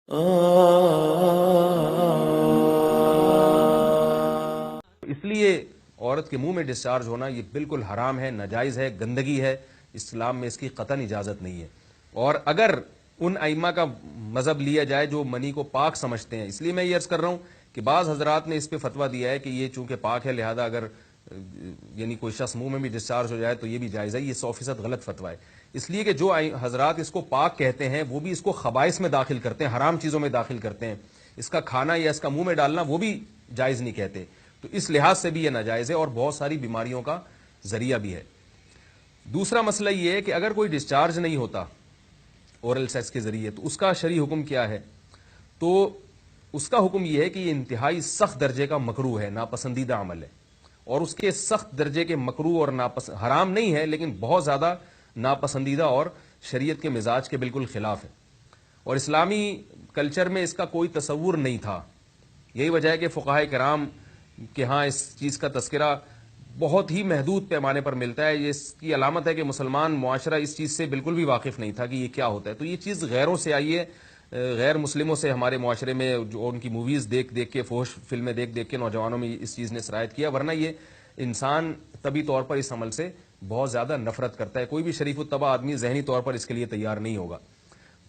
اس لیے عورت کے منہ میں ڈسچارج ہونا یہ بالکل حرام ہے، ناجائز ہے، گندگی ہے، اسلام میں اس کی قطعاً اجازت نہیں ہے۔ اور اگر ان ائمہ کا مذہب لیا جائے جو منی کو پاک سمجھتے ہیں، اس لیے میں یہ عرض کر رہا ہوں کہ بعض حضرات نے اس پہ فتویٰ دیا ہے کہ یہ چونکہ پاک ہے لہذا اگر یعنی کوئی شخص منہ میں بھی ڈسچارج ہو جائے تو یہ بھی جائز ہے۔ یہ 100% غلط فتویٰ ہے، اس لیے کہ جو حضرات اس کو پاک کہتے ہیں وہ بھی اس کو خبائث میں داخل کرتے ہیں، حرام چیزوں میں داخل کرتے ہیں۔ اس کا کھانا یا اس کا منہ میں ڈالنا وہ بھی جائز نہیں کہتے، تو اس لحاظ سے بھی یہ ناجائز ہے اور بہت ساری بیماریوں کا ذریعہ بھی ہے۔ دوسرا مسئلہ یہ ہے کہ اگر کوئی ڈسچارج نہیں ہوتا اورل سیکس کے ذریعے تو اس کا شرعی حکم کیا ہے؟ تو اس کا حکم یہ ہے کہ یہ انتہائی سخت درجے کا مکروہ ہے، ناپسندیدہ عمل ہے، اور اس کے سخت درجے کے مکروہ اور حرام نہیں ہے لیکن بہت زیادہ ناپسندیدہ اور شریعت کے مزاج کے بالکل خلاف ہے، اور اسلامی کلچر میں اس کا کوئی تصور نہیں تھا۔ یہی وجہ ہے کہ فقہائے کرام کے ہاں اس چیز کا تذکرہ بہت ہی محدود پیمانے پر ملتا ہے۔ یہ اس کی علامت ہے کہ مسلمان معاشرہ اس چیز سے بالکل بھی واقف نہیں تھا کہ یہ کیا ہوتا ہے۔ تو یہ چیز غیروں سے آئی ہے، غیر مسلموں سے ہمارے معاشرے میں، جو ان کی موویز دیکھ دیکھ کے، فحش فلمیں دیکھ دیکھ کے نوجوانوں میں اس چیز نے سرایت کیا، ورنہ یہ انسان طبی طور پر اس عمل سے بہت زیادہ نفرت کرتا ہے۔ کوئی بھی شریف الطبع آدمی ذہنی طور پر اس کے لیے تیار نہیں ہوگا۔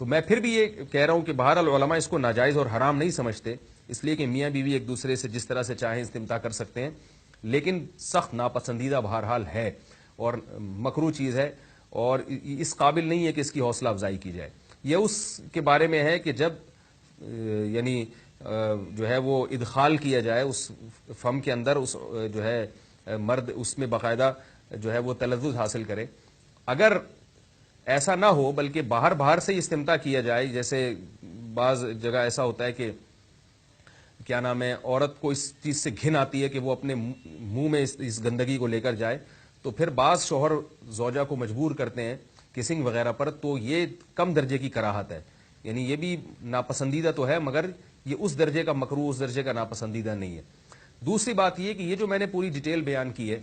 تو میں پھر بھی یہ کہہ رہا ہوں کہ بہرحال علماء اس کو ناجائز اور حرام نہیں سمجھتے، اس لیے کہ میاں بیوی ایک دوسرے سے جس طرح سے چاہیں استمتاع کر سکتے ہیں، لیکن سخت ناپسندیدہ بہرحال ہے اور مکروہ چیز ہے، اور اس قابل نہیں ہے کہ اس کی حوصلہ افزائی کی جائے۔ یہ اس کے بارے میں ہے کہ جب یعنی جو ہے وہ ادخال کیا جائے اس فم کے اندر، اس جو ہے مرد اس میں باقاعدہ جو ہے وہ تلذذ حاصل کرے۔ اگر ایسا نہ ہو بلکہ باہر سے استمتاع کیا جائے، جیسے بعض جگہ ایسا ہوتا ہے کہ کیا نام ہے، عورت کو اس چیز سے گھن آتی ہے کہ وہ اپنے منہ میں اس گندگی کو لے کر جائے، تو پھر بعض شوہر زوجہ کو مجبور کرتے ہیں کسنگ وغیرہ پر، تو یہ کم درجے کی کراہت ہے، یعنی یہ بھی ناپسندیدہ تو ہے مگر یہ اس درجے کا مکروہ، اس درجے کا ناپسندیدہ نہیں ہے۔ دوسری بات یہ کہ یہ جو میں نے پوری ڈیٹیل بیان کی ہے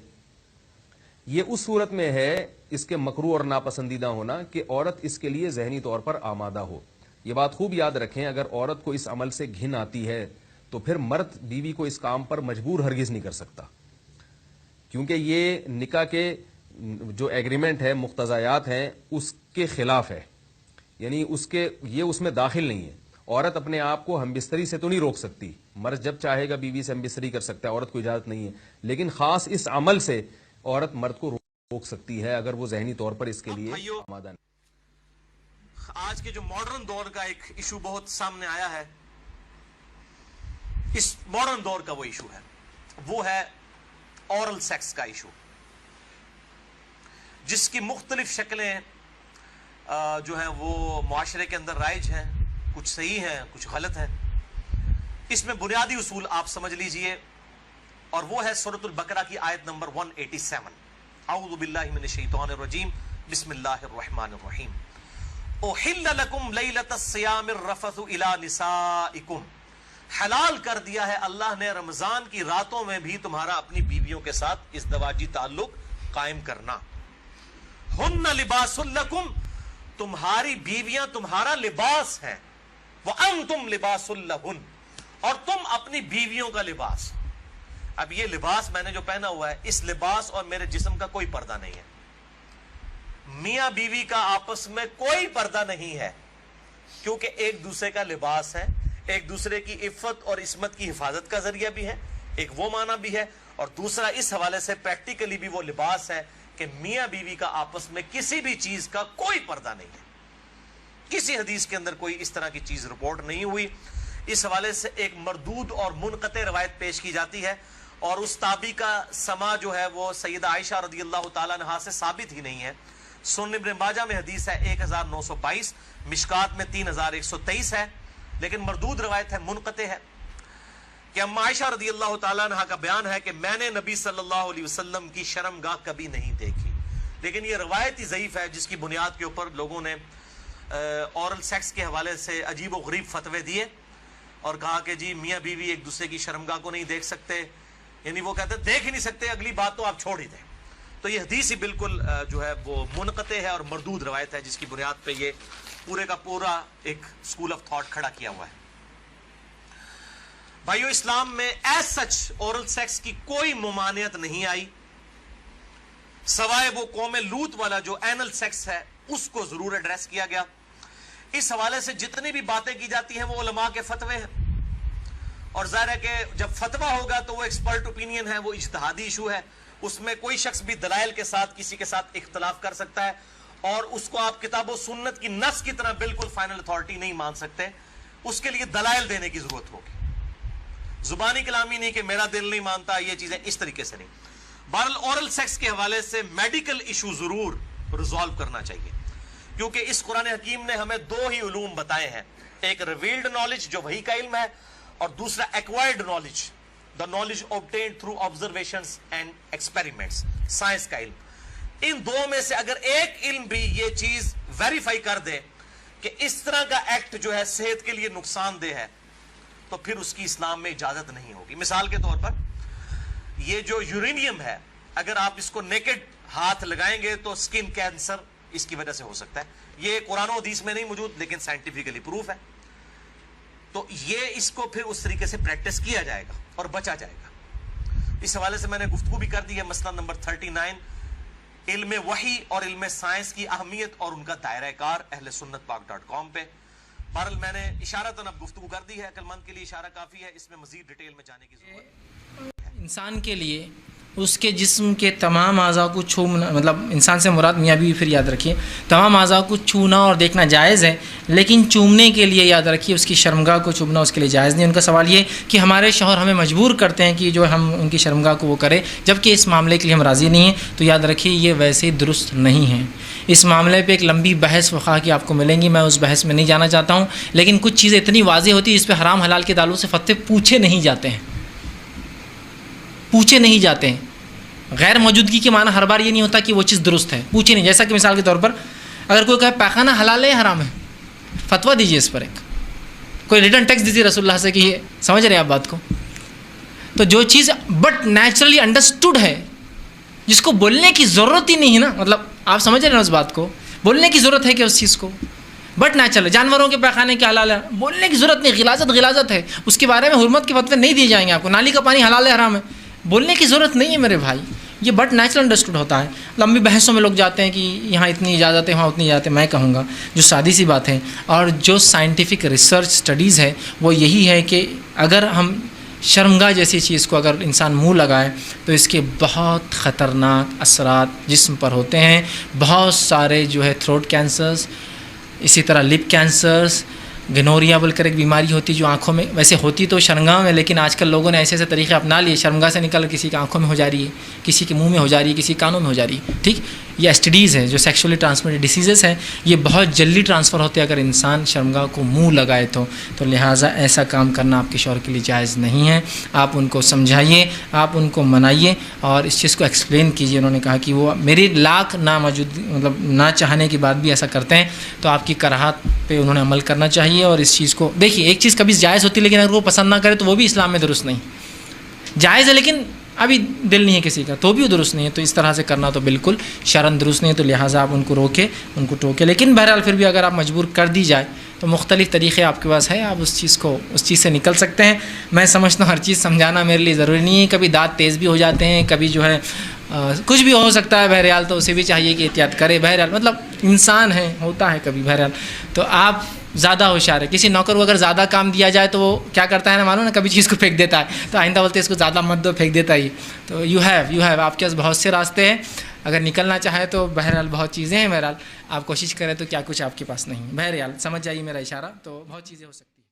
یہ اس صورت میں ہے اس کے مکروہ اور ناپسندیدہ ہونا کہ عورت اس کے لیے ذہنی طور پر آمادہ ہو۔ یہ بات خوب یاد رکھیں، اگر عورت کو اس عمل سے گھن آتی ہے تو پھر مرد بیوی کو اس کام پر مجبور ہرگز نہیں کر سکتا، کیونکہ یہ نکاح کے جو ایگریمنٹ ہے، مقتضیات ہیں، اس کے خلاف ہے، یعنی یہ اس میں داخل نہیں ہے۔ عورت اپنے آپ کو ہم بستری سے تو نہیں روک سکتی، مرد جب چاہے گا بیوی سے ہم بستری کر سکتا ہے، عورت کو اجازت نہیں ہے، لیکن خاص اس عمل سے عورت مرد کو روک سکتی ہے اگر وہ ذہنی طور پر اس کے لیے آمادہ نہیں۔ آج کے جو ماڈرن دور کا ایک ایشو بہت سامنے آیا ہے، اس ماڈرن دور کا وہ ایشو ہے، وہ ہے اورل سیکس کا ایشو، جس کی مختلف شکلیں جو ہیں وہ معاشرے کے اندر رائج ہیں، کچھ صحیح ہیں کچھ غلط ہیں۔ اس میں بنیادی اصول آپ سمجھ لیجئے، اور وہ ہے سورۃ البقرہ کی آیت نمبر 187، اعوذ باللہ من الشیطان الرجیم، بسم اللہ الرحمن الرحیم، احل لکم لیلۃ الصیام الرفث الی نسائکم، حلال کر دیا ہے اللہ نے رمضان کی راتوں میں بھی تمہارا اپنی بیویوں کے ساتھ ازدواجی تعلق قائم کرنا۔ ہن لباس لکم، تمہاری بیویاں تمہارا لباس ہیں، وانتم لباس لہن، اور تم اپنی بیویوں کا لباس۔ اب یہ لباس میں نے جو پہنا ہوا ہے، اس لباس اور میرے جسم کا کوئی پردہ نہیں ہے، میاں بیوی کا آپس میں کوئی پردہ نہیں ہے، کیونکہ ایک دوسرے کا لباس ہے، ایک دوسرے کی عفت اور عصمت کی حفاظت کا ذریعہ بھی ہے، ایک وہ معنی بھی ہے، اور دوسرا اس حوالے سے پریکٹیکلی بھی وہ لباس ہے کہ میاں بیوی کا آپس میں کسی بھی چیز کا کوئی پردہ نہیں ہے۔ کسی حدیث کے اندر کوئی اس طرح کی چیز رپورٹ نہیں ہوئی۔ اس حوالے سے ایک مردود اور منقطع روایت پیش کی جاتی ہے، اور اس تابعی کا سما جو ہے وہ سیدہ عائشہ رضی اللہ تعالیٰ عنہا سے ثابت ہی نہیں ہے۔ سنن ابن ماجہ میں حدیث ہے 1922، مشکات میں 3123 ہے، لیکن مردود روایت ہے، منقطع ہے، کہ اما عائشہ رضی اللہ تعالیٰ عنہ کا بیان ہے کہ میں نے نبی صلی اللہ علیہ وسلم کی شرمگاہ کبھی نہیں دیکھی، لیکن یہ روایت ہی ضعیف ہے جس کی بنیاد کے اوپر لوگوں نے اورل سیکس کے حوالے سے عجیب و غریب فتوے دیے اور کہا کہ جی میاں بیوی ایک دوسرے کی شرمگاہ کو نہیں دیکھ سکتے، یعنی وہ کہتے ہیں دیکھ ہی نہیں سکتے، اگلی بات تو آپ چھوڑ ہی دیں۔ تو یہ حدیث ہی بالکل جو ہے وہ منقطع ہے اور مردود روایت ہے جس کی بنیاد پہ یہ पूरे का पूरा एक स्कूल ऑफ थॉट खड़ा किया हुआ है। भाइयों, इस्लाम में एज सच ओरल सेक्स की कोई मुमानियत नहीं आई, सवाए वो कौम लूत वाला जो एनल सेक्स है उसको जरूर एड्रेस किया गया। इस हवाले से जितनी भी बातें की जाती हैं वो उलमा के फतवे हैं, और जाहिर है कि जब फतवा होगा तो वो एक्सपर्ट ओपिनियन है, वो इज्तिहादी इशू है, उसमें कोई शख्स भी दलाइल के साथ किसी के साथ इख्तलाफ कर सकता है, और उसको आप किताब और सुन्नत की नस की तरह बिल्कुल फाइनल अथॉरिटी नहीं मान सकते। उसके लिए दलाइल देने की जरूरत होगी, जुबानी कलामी नहीं कि मेरा दिल नहीं मानता, ये चीजें इस तरीके से नहीं। बहरहाल ओरल सेक्स के हवाले से मेडिकल इशू जरूर रिजॉल्व करना चाहिए, क्योंकि इस कुरान हकीम ने हमें दो ही उलूम बताए हैं, एक रिवील्ड नॉलेज जो वही का इल्म है, और दूसरा acquired knowledge, the knowledge obtained through observations and experiments, science का इल्म। इन दो में से अगर एक इल्म भी ये चीज वेरीफाई कर दे कि इस तरह का एक्ट जो है सेहत के लिए नुकसानदेह है, तो फिर उसकी इस्लाम में इजाजत नहीं होगी। मिसाल के तौर पर ये जो यूरेनियम है, अगर आप इसको नेकेड हाथ लगाएंगे तो स्किन कैंसर इसकी वजह से हो सकता है। ये कुरान और हदीस में नहीं मौजूद, लेकिन साइंटिफिकली प्रूफ है। तो ये इसको फिर उस तरीके से प्रैक्टिस किया जाएगा और बचा जाएगा। इस हवाले से मैंने गुफ्तगू भी कर दी है, मसला नंबर 39, इल्म वही और इल्म साइंस की अहमियत और उनका दायरा कार, ahlesunnatpak.com पे। बहरहाल मैंने इशारतन अब गुफ्तगू कर दी है, अक्लमंद के लिए इशारा काफी है, इसमें मजीद डिटेल में जाने की जरूरत। इंसान के लिए उसके जिस्म के तमाम आज़ा को छूना, मतलब इंसान से मुराद मियाँ बीवी, फिर याद रखिए, तमाम आज़ा को छूना और देखना जायज़ है, लेकिन चूमने के लिए याद रखिए उसकी शर्मगाह को चूमना उसके लिए जायज़ नहीं। उनका सवाल ये कि हमारे शौहर हमें मजबूर करते हैं कि जो हम उनकी शर्मगाह को वो करें, जबकि इस मामले के लिए हम राज़ी नहीं हैं, तो याद रखिए ये वैसे दुरुस्त नहीं है। इस मामले पे एक लंबी बहस वक़ा की आपको मिलेंगी, मैं उस बहस में नहीं जाना चाहता हूँ, लेकिन कुछ चीज़ें इतनी वाज़ेह होती है जिस पर हराम हलाल के ताल्लुक़ से फतवे पूछे नहीं जाते हैं, पूछे नहीं जाते हैं। गैर मौजूदगी के माना हर बार ये नहीं होता कि वो चीज़ दुरुस्त है, पूछे नहीं। जैसा कि मिसाल के तौर पर अगर कोई कहे पैखाना हलाल है या हराम है, फतवा दीजिए इस पर, एक कोई रिटर्न टेक्स्ट दीजिए रसूलुल्लाह से कि ये, समझ रहे हैं आप बात को। तो जो चीज़ बट नेचुरली अंडरस्टूड है, जिसको बोलने की ज़रूरत ही नहीं है ना, मतलब आप समझ रहे हैं उस बात को, बोलने की ज़रूरत है कि उस चीज़ को बट नेचुरल, जानवरों के पैखाने के हलाल है, बोलने की ज़रूरत नहीं, गिलाजत है, उसके बारे में हुर्मत के फतवे नहीं दिए जाएंगे आपको। नाली का पानी हलाल है हराम है, बोलने की ज़रूरत नहीं है मेरे भाई, ये बट नेचुरल अंडरस्टूड होता है। लंबी बहसों में लोग जाते हैं कि यहाँ इतनी इजाज़त है, वहाँ उतनी इजाज़त है। मैं कहूँगा जो सादी सी बात है और जो साइंटिफिक रिसर्च स्टडीज़ है वो यही है कि अगर हम शर्मगाह जैसी चीज़ को अगर इंसान मुंह लगाए तो इसके बहुत ख़तरनाक असरात जिस्म पर होते हैं। बहुत सारे जो है थ्रोट कैंसर्स, इसी तरह लिप कैंसर्स, गनोरिया बोलकर एक बीमारी होती है जो आँखों में, वैसे होती तो शर्मगाह में, लेकिन आजकल लोगों ने ऐसे ऐसे तरीके अपना लिए, शर्मगाह से निकल किसी की आँखों में हो जा रही है, किसी के मुंह में हो जा रही है, किसी कानों में हो जा रही है। ठीक, ये एसटीडीज़ हैं जो सेक्सुअली ट्रांसमिटेड डिसीज़ेज़ हैं, ये बहुत जल्दी ट्रांसफ़र होते हैं अगर इंसान शर्मगाह को मुँह लगाए तो लिहाजा ऐसा काम करना आपके शौहर के लिए जायज़ नहीं है। आप उनको समझाइए, आप उनको मनाइए और इस चीज़ को एक्सप्लेन कीजिए। उन्होंने कहा कि वो मेरी लाख ना मौजूद, मतलब ना चाहने के बाद भी ऐसा करते हैं, तो आपकी कराहत पे उन्होंने अमल करना चाहिए। और इस चीज़ को देखिए, एक चीज़ कभी जायज़ होती है लेकिन अगर वो पसंद ना करे तो वो भी इस्लाम में दुरुस्त नहीं। जायज़ है लेकिन अभी दिल नहीं है किसी का, तो भी वो दुरुस्त नहीं है। तो इस तरह से करना तो बिल्कुल शरन दुरुस्त नहीं है, तो लिहाजा आप उनको रोके, उनको टोके। लेकिन बहरहाल फिर भी अगर आप मजबूर कर दी जाए तो मुख्तलिफ़ तरीक़े आपके पास है, आप उस चीज़ से निकल सकते हैं। मैं समझता हूँ हर चीज़ समझाना मेरे लिए ज़रूरी नहीं है, कभी दाँत तेज़ भी हो जाते हैं, कभी जो है कुछ भी हो सकता है। बहरहाल तो उसे भी चाहिए कि एहतियात करे, बहरहाल मतलब इंसान है, होता है कभी। बहरहाल तो आप ज़्यादा होशियार है, किसी नौकर को अगर ज़्यादा काम दिया जाए तो वो क्या करता है ना, मानो ना, कभी चीज़ को फेंक देता है, तो आइंदा बोलते हैं इसको ज़्यादा मत दो, फेंक देता ही। तो यू हैव आपके पास बहुत से रास्ते हैं, अगर निकलना चाहे तो बहरहाल बहुत चीज़ें हैं। बहरहाल आप कोशिश करें तो क्या कुछ आपके पास नहीं है। बहरहाल समझ जाइए मेरा इशारा, तो बहुत चीज़ें हो सकती हैं।